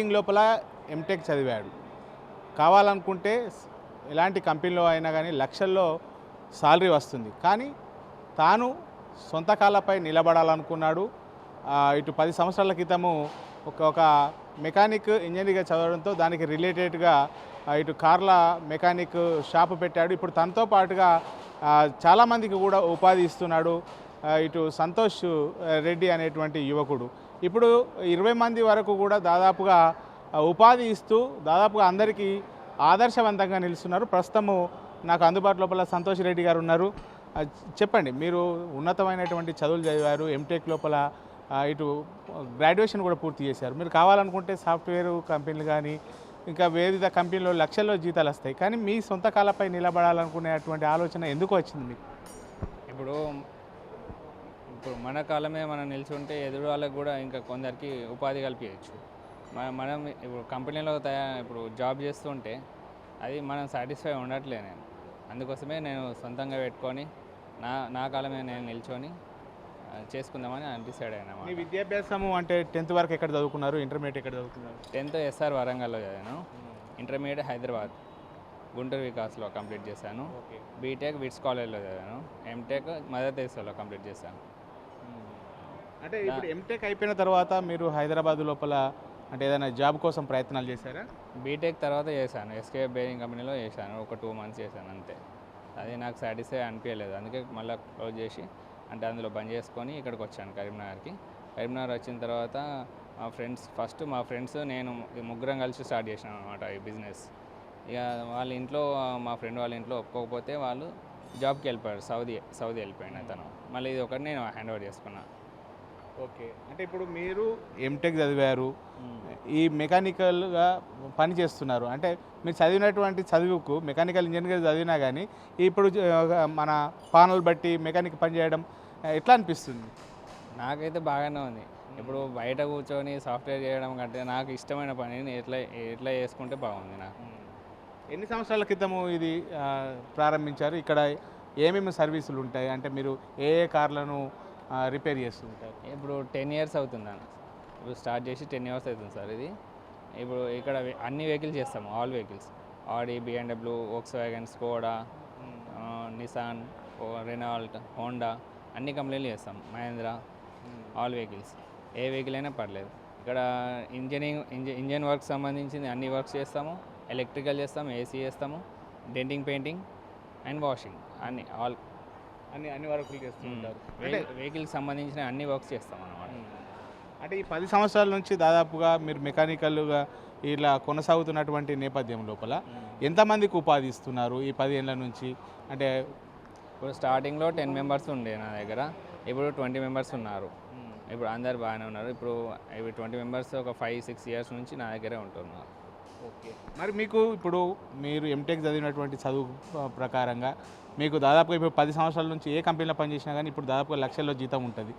Starting లోపల MTech చదివాడు. కావాలనుకుంటే ఎలాంటి కంపెనీలో అయినా కానీ లక్షల్లో సాలరీ వస్తుంది. కానీ తాను సొంత కాళ్ళపై నిలబడాలనుకున్నాడు. ఇటు 10 సంవత్సరాల క్రితము ఒక మెకానిక్ ఇంజనీర్గా చదవడంతో దానికి రిలేటెడ్గా ఇటు కార్ల మెకానిక్ షాపు పెట్టాడు. ఇప్పుడు తనతో పాటుగా చాలామందికి కూడా ఉపాధి ఇస్తున్నాడు. ఇటు సంతోష్ రెడ్డి అనేటువంటి యువకుడు ఇప్పుడు 20 మంది వరకు కూడా దాదాపుగా ఉపాధి ఇస్తూ దాదాపుగా అందరికీ ఆదర్శవంతంగా నిలుస్తున్నారు. ప్రస్తుతము నాకు అందుబాటు లోపల సంతోష్ రెడ్డి గారు ఉన్నారు. చెప్పండి, మీరు ఉన్నతమైనటువంటి చదువులు చదివారు, ఎంటెక్ లోపల ఇటు గ్రాడ్యుయేషన్ కూడా పూర్తి చేశారు. మీరు కావాలనుకుంటే సాఫ్ట్వేర్ కంపెనీలు కానీ ఇంకా వివిధ కంపెనీలో లక్షల్లో జీతాలు వస్తాయి. కానీ మీ సొంత కాళ్ళపై నిలబడాలనుకునేటువంటి ఆలోచన ఎందుకు వచ్చింది మీకు? ఇప్పుడు మన కాలమే మనం నిల్చుంటే ఎదురు వాళ్ళకి కూడా ఇంకా కొందరికి ఉపాధి కల్పించవచ్చు. మనం ఇప్పుడు కంపెనీలో ఇప్పుడు జాబ్ చేస్తుంటే అది మనం సాటిస్ఫై ఉండట్లే. నేను అందుకోసమే నేను సొంతంగా పెట్టుకొని నా కాలమే నేను నిల్చొని చేసుకుందామని డిసైడ్ అయినా. మీ విద్యాభ్యాసము అంటే 10th వరకు ఎక్కడ చదువుకున్నారు? ఇంటర్మీడియట్ ఎక్కడ చదువుకున్నారు? 10th ఎస్ఆర్ వరంగల్లో చదివాను. ఇంటర్మీడియట్ హైదరాబాద్ గుంటూరు వికాస్లో కంప్లీట్ చేశాను. బీటెక్ విట్స్ కాలేజ్లో చదివాను. ఎంటెక్ మదర్ తెరిసాలో కంప్లీట్ చేశాను. అంటే ఇప్పుడు ఎంటెక్ అయిపోయిన తర్వాత మీరు హైదరాబాద్ లోపల అంటే ఏదైనా జాబ్ కోసం ప్రయత్నాలు చేశారా? బీటెక్ తర్వాత చేశాను. ఎస్కే బేరింగ్ కంపెనీలో చేశాను. ఒక 2 months చేశాను అంతే. అది నాకు సాటిస్ఫై అనిపించలేదు. అందుకే మళ్ళీ క్లోజ్ చేసి అంటే అందులో బంద్ చేసుకొని ఇక్కడికి వచ్చాను కరీంనగర్కి. కరీంనగర్ వచ్చిన తర్వాత మా ఫ్రెండ్స్ నేను ముగ్గురం కలిసి స్టార్ట్ చేసినాం అనమాట ఈ బిజినెస్. ఇక వాళ్ళ ఇంట్లో మా ఫ్రెండ్ వాళ్ళ ఇంట్లో ఒప్పుకోకపోతే వాళ్ళు జాబ్కి వెళ్ళిపోయారు. సౌదీ వెళ్ళిపోయాను అతను. మళ్ళీ ఇది ఒకటి నేను హ్యాండ్ ఓవర్ చేసుకున్నాను. ఓకే, అంటే ఇప్పుడు మీరు ఎంటెక్ చదివారు, ఈ మెకానికల్గా పని చేస్తున్నారు. అంటే మీరు చదివినటువంటి చదువుకు మెకానికల్ ఇంజనీర్ చదివినా కానీ ఇప్పుడు మన పానల్ బట్టి మెకానిక్ పని చేయడం ఎట్లా అనిపిస్తుంది? నాకైతే బాగానే ఉంది. ఇప్పుడు బయట కూర్చొని సాఫ్ట్వేర్ చేయడం కంటే నాకు ఇష్టమైన పనిని ఎట్లా చేసుకుంటే బాగుంది. నాకు ఎన్ని సంవత్సరాల క్రితము ఇది ప్రారంభించారు? ఇక్కడ ఏమేమి సర్వీసులు ఉంటాయి? అంటే మీరు ఏ కార్లను రిపేర్ చేస్తుంటారు? ఇప్పుడు 10 years అవుతుందని. ఇప్పుడు స్టార్ట్ చేసి 10 years అవుతుంది సార్. ఇది ఇప్పుడు ఇక్కడ అన్ని వెహికల్స్ చేస్తాము. ఆల్ వెహికల్స్, ఆడి, BMW, Volkswagen, Skoda, Nissan, Renault, Honda అన్ని కంపెనీలు చేస్తాం. మహేంద్ర, ఆల్ వెహికల్స్, ఏ వెహికల్ అయినా పర్లేదు. ఇక్కడ ఇంజన్ వర్క్ సంబంధించింది అన్ని వర్క్స్ చేస్తాము. ఎలక్ట్రికల్ చేస్తాము, ఏసీ చేస్తాము, డెంటింగ్, పెయింటింగ్ అండ్ వాషింగ్ అన్ని వర్కులు చేస్తుంటారు. వెహికల్కి సంబంధించిన అన్ని వర్క్స్ చేస్తాం అన్నమాట. అంటే ఈ 10 సంవత్సరాల నుంచి దాదాపుగా మీరు మెకానికల్గా ఇలా కొనసాగుతున్నటువంటి నేపథ్యం లోపల ఎంతమందికి ఉపాధి ఇస్తున్నారు ఈ 10 ఏళ్ళ నుంచి? అంటే ఇప్పుడు స్టార్టింగ్లో 10 members ఉండే నా దగ్గర, ఇప్పుడు 20 members ఉన్నారు. ఇప్పుడు అందరు బాగానే ఉన్నారు. ఇప్పుడు 20 members ఒక 5-6 years నుంచి నా దగ్గరే ఉంటున్నారు. ఓకే, మరి మీకు ఇప్పుడు మీరు ఎంటెక్ చదివినటువంటి చదువు ప్రకారంగా మీకు దాదాపుగా ఇప్పుడు 10 సంవత్సరాల నుంచి ఏ కంపెనీలో పనిచేసినా కానీ ఇప్పుడు దాదాపుగా లక్షల్లో జీతం ఉంటుంది.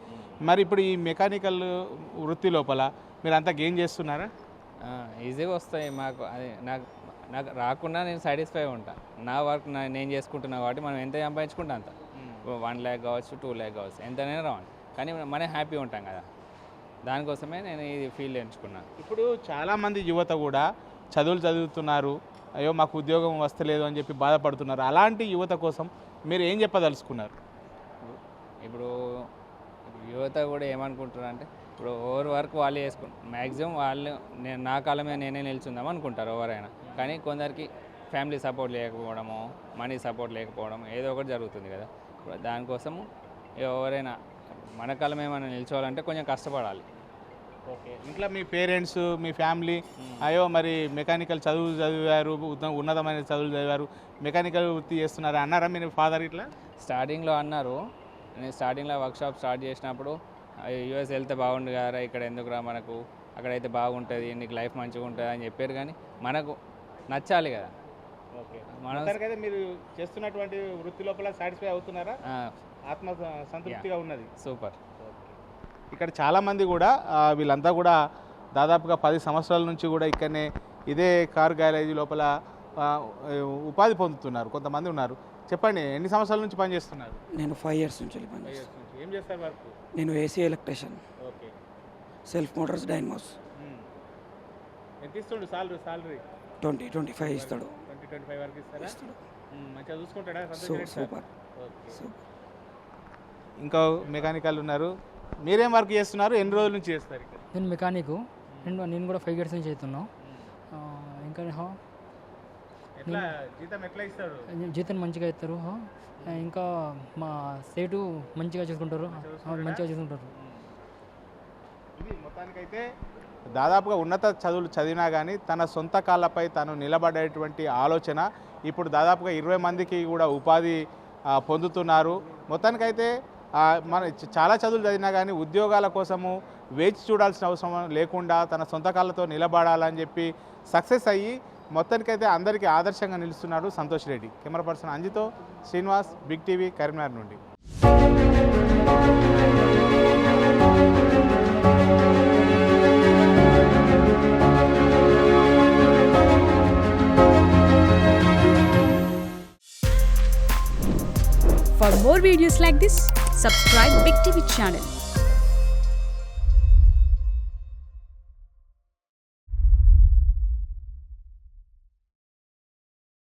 మరి ఇప్పుడు ఈ మెకానికల్ వృత్తి లోపల మీరు అంతా గెయిన్ చేస్తున్నారా? ఈజీగా వస్తాయి మాకు. అది నాకు రాకుండా నేను సాటిస్ఫై ఉంటాను. నా వర్క్ నేను చేసుకుంటున్నా కాబట్టి మనం ఎంత సంపాదించుకుంటా అంత. 1 lakh కావచ్చు, 2 lakh కావచ్చు, ఎంతైనా రావాలి. కానీ మనం హ్యాపీ ఉంటాం కదా, దానికోసమే నేను ఈ ఫీల్డ్ ఎంచుకున్నాను. ఇప్పుడు చాలామంది యువత కూడా చదువులు చదువుతున్నారు, అయ్యో మాకు ఉద్యోగం వస్తలేదు అని చెప్పి బాధపడుతున్నారు. అలాంటి యువత కోసం మీరు ఏం చెప్పదలుచుకున్నారు? ఇప్పుడు యువత కూడా ఏమనుకుంటారు అంటే ఇప్పుడు ఓవర్ వర్క్ వాళ్ళు చేసుకుంటారు. మ్యాక్సిమం వాళ్ళు నా కాలమే నేనే నిల్చుందాం అనుకుంటారు ఎవరైనా. కానీ కొందరికి ఫ్యామిలీ సపోర్ట్ లేకపోవడము, మనీ సపోర్ట్ లేకపోవడం ఏదో ఒకటి జరుగుతుంది కదా. దానికోసము ఎవరైనా మన కాలమే మనం నిల్చోవాలంటే కొంచెం కష్టపడాలి. ఓకే, ఇంట్లో మీ పేరెంట్స్, మీ ఫ్యామిలీ అయ్యో మరి మెకానికల్ చదివారు, ఉన్నతమైన చదువులు చదివారు, మెకానికల్ వృత్తి చేస్తున్నారు అన్నారా మీరు ఫాదర్? ఇట్లా స్టార్టింగ్లో అన్నారు. నేను స్టార్టింగ్లో వర్క్షాప్ స్టార్ట్ చేసినప్పుడు యూఎస్ వెళ్తే బాగుండు కదా, ఇక్కడ ఎందుకురా, మనకు అక్కడైతే బాగుంటుంది, నీకు లైఫ్ మంచిగా ఉంటుంది అని చెప్పారు. కానీ మనకు నచ్చాలి కదా. ఓకే, మనం మీరు చేస్తున్నటువంటి వృత్తి లోపల సాటిస్ఫై అవుతున్నారా? ఆత్మ సంతృప్తిగా ఉన్నది. సూపర్. ఇక్కడ చాలామంది కూడా వీళ్ళంతా కూడా దాదాపుగా 10 సంవత్సరాల నుంచి కూడా ఇక్కడనే ఇదే కార్ గ్యారేజ్ లోపల ఉపాధి పొందుతున్నారు. కొంతమంది ఉన్నారు. చెప్పండి, ఎన్ని సంవత్సరాల నుంచి పనిచేస్తున్నారు? నేను 5 years నుంచి పనిచేస్తాను. ఏం చేస్తారు వర్క్? నేను AC electrician. Okay, self motors, dynamos. ఎంత ఇస్తుండు సాలరీ 20-25 ఇస్తాడు. 20-25 వరకు ఇస్తారా? ఇస్తాడు. మంచిగా చూసుకుంటాడా? సూపర్. ఇంకా మెకానికల్ ఉన్నారు. మీరేం వర్క్ చేస్తున్నారు? ఎన్ని రోజుల నుంచి చేస్తారు ఇక్కడ? నేను మెకానిక్ నేను కూడా 5 ఇయర్స్ నుంచి చేస్తున్నాను. ఇంకా ఎట్లా జీతం ఎట్లా ఇస్తాడు? జీతం మంచిగా ఇస్తారు. ఇంకా మా సేటు మంచిగా చూసుకుంటారు. మంచిగా చూసుకుంటారు. ఇది మొత్తానికైతే దాదాపుగా ఉన్నత చదువులు చదివినా కానీ తన సొంత కాళ్ళపై తను నిలబడేటువంటి ఆలోచన ఇప్పుడు దాదాపుగా 20 మందికి కూడా ఉపాధి పొందుతున్నారు. మొత్తానికైతే మన చాలా చదువులు చదివినా కానీ ఉద్యోగాల కోసము వేచి చూడాల్సిన అవసరం లేకుండా తన సొంత కాళ్ళతో నిలబడాలని చెప్పి సక్సెస్ అయ్యి మొత్తానికైతే అందరికీ ఆదర్శంగా నిలుస్తున్నాడు సంతోష్ రెడ్డి. కెమెరా పర్సన్ అంజితో శ్రీనివాస్, బిగ్ టీవీ, కరీంనగర్ నుండి. For more videos like this, subscribe Big TV channel.